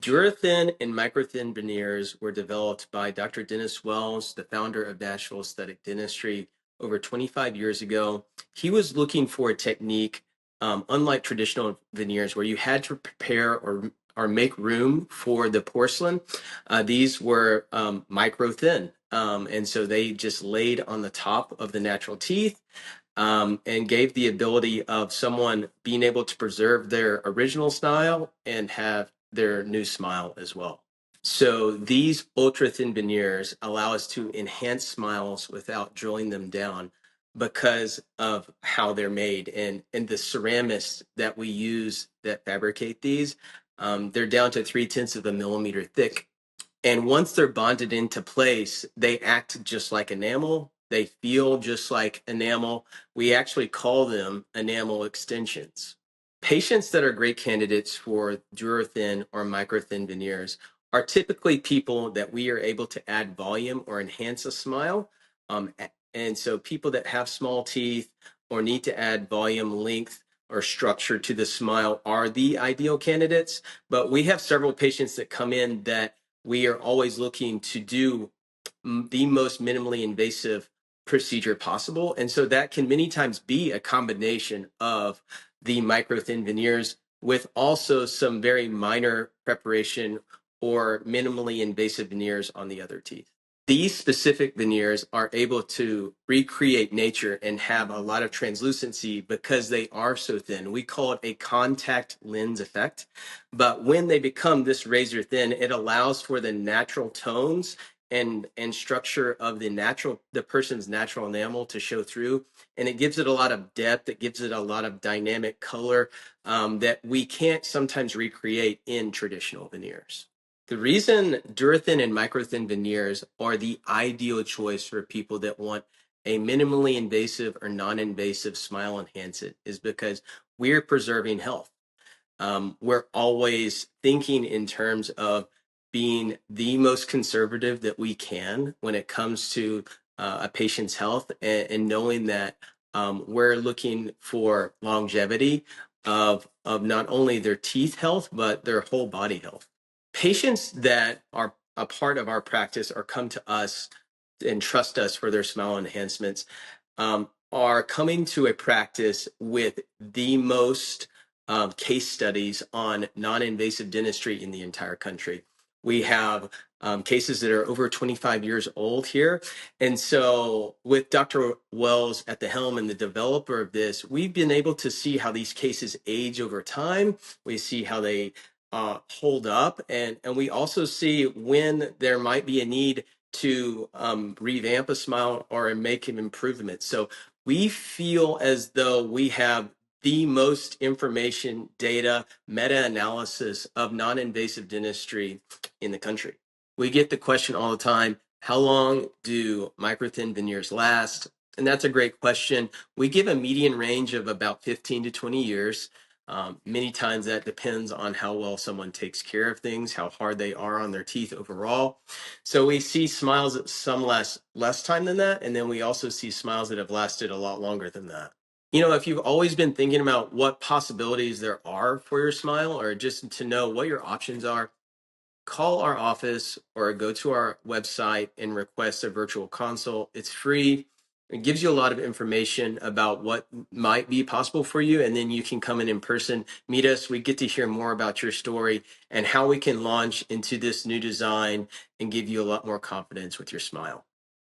DURAthin and Microthin veneers were developed by Dr. Dennis Wells, the founder of Nashville Aesthetic Dentistry, over 25 years ago. He was looking for a technique, unlike traditional veneers, where you had to prepare or make room for the porcelain. These were micro-thin, and so they just laid on the top of the natural teeth, and gave the ability of someone being able to preserve their original style and have their new smile as well. So these ultra thin veneers allow us to enhance smiles without drilling them down because of how they're made, and the ceramics that we use that fabricate these, they're down to 3/10 of a millimeter thick. And once they're bonded into place, they act just like enamel. They feel just like enamel. We actually call them enamel extensions. Patients that are great candidates for DURAthin or Microthin veneers are typically people that we are able to add volume or enhance a smile. And so people that have small teeth or need to add volume, length, or structure to the smile are the ideal candidates. But we have several patients that come in that we are always looking to do the most minimally invasive procedure possible. And so that can many times be a combination of the micro-thin veneers with also some very minor preparation or minimally invasive veneers on the other teeth. These specific veneers are able to recreate nature and have a lot of translucency because they are so thin. We call it a contact lens effect. But when they become this razor thin, it allows for the natural tones and structure of the person's natural enamel to show through, and it gives it a lot of depth. It gives it a lot of dynamic color that we can't sometimes recreate in traditional veneers. The reason DURAthin and Microthin veneers are the ideal choice for people that want a minimally invasive or non-invasive smile enhancement is because we're preserving health. We're always thinking in terms of being the most conservative that we can when it comes to a patient's health, and knowing that we're looking for longevity of not only their teeth health, but their whole body health. Patients that are a part of our practice or come to us and trust us for their smile enhancements are coming to a practice with the most case studies on non-invasive dentistry in the entire country. We have cases that are over 25 years old here. And so with Dr. Wells at the helm and the developer of this, we've been able to see how these cases age over time. We see how they hold up. And we also see when there might be a need to revamp a smile or make an improvement. So we feel as though we have the most information, data, meta-analysis of non-invasive dentistry in the country. We get the question all the time, how long do microthin veneers last? And that's a great question. We give a median range of about 15 to 20 years. Many times that depends on how well someone takes care of things, how hard they are on their teeth overall. So we see smiles that some last less time than that, and then we also see smiles that have lasted a lot longer than that. You know, if you've always been thinking about what possibilities there are for your smile, or just to know what your options are, call our office or go to our website and request a virtual consult. It's free. It gives you a lot of information about what might be possible for you, and then you can come in person, meet us. We get to hear more about your story and how we can launch into this new design and give you a lot more confidence with your smile.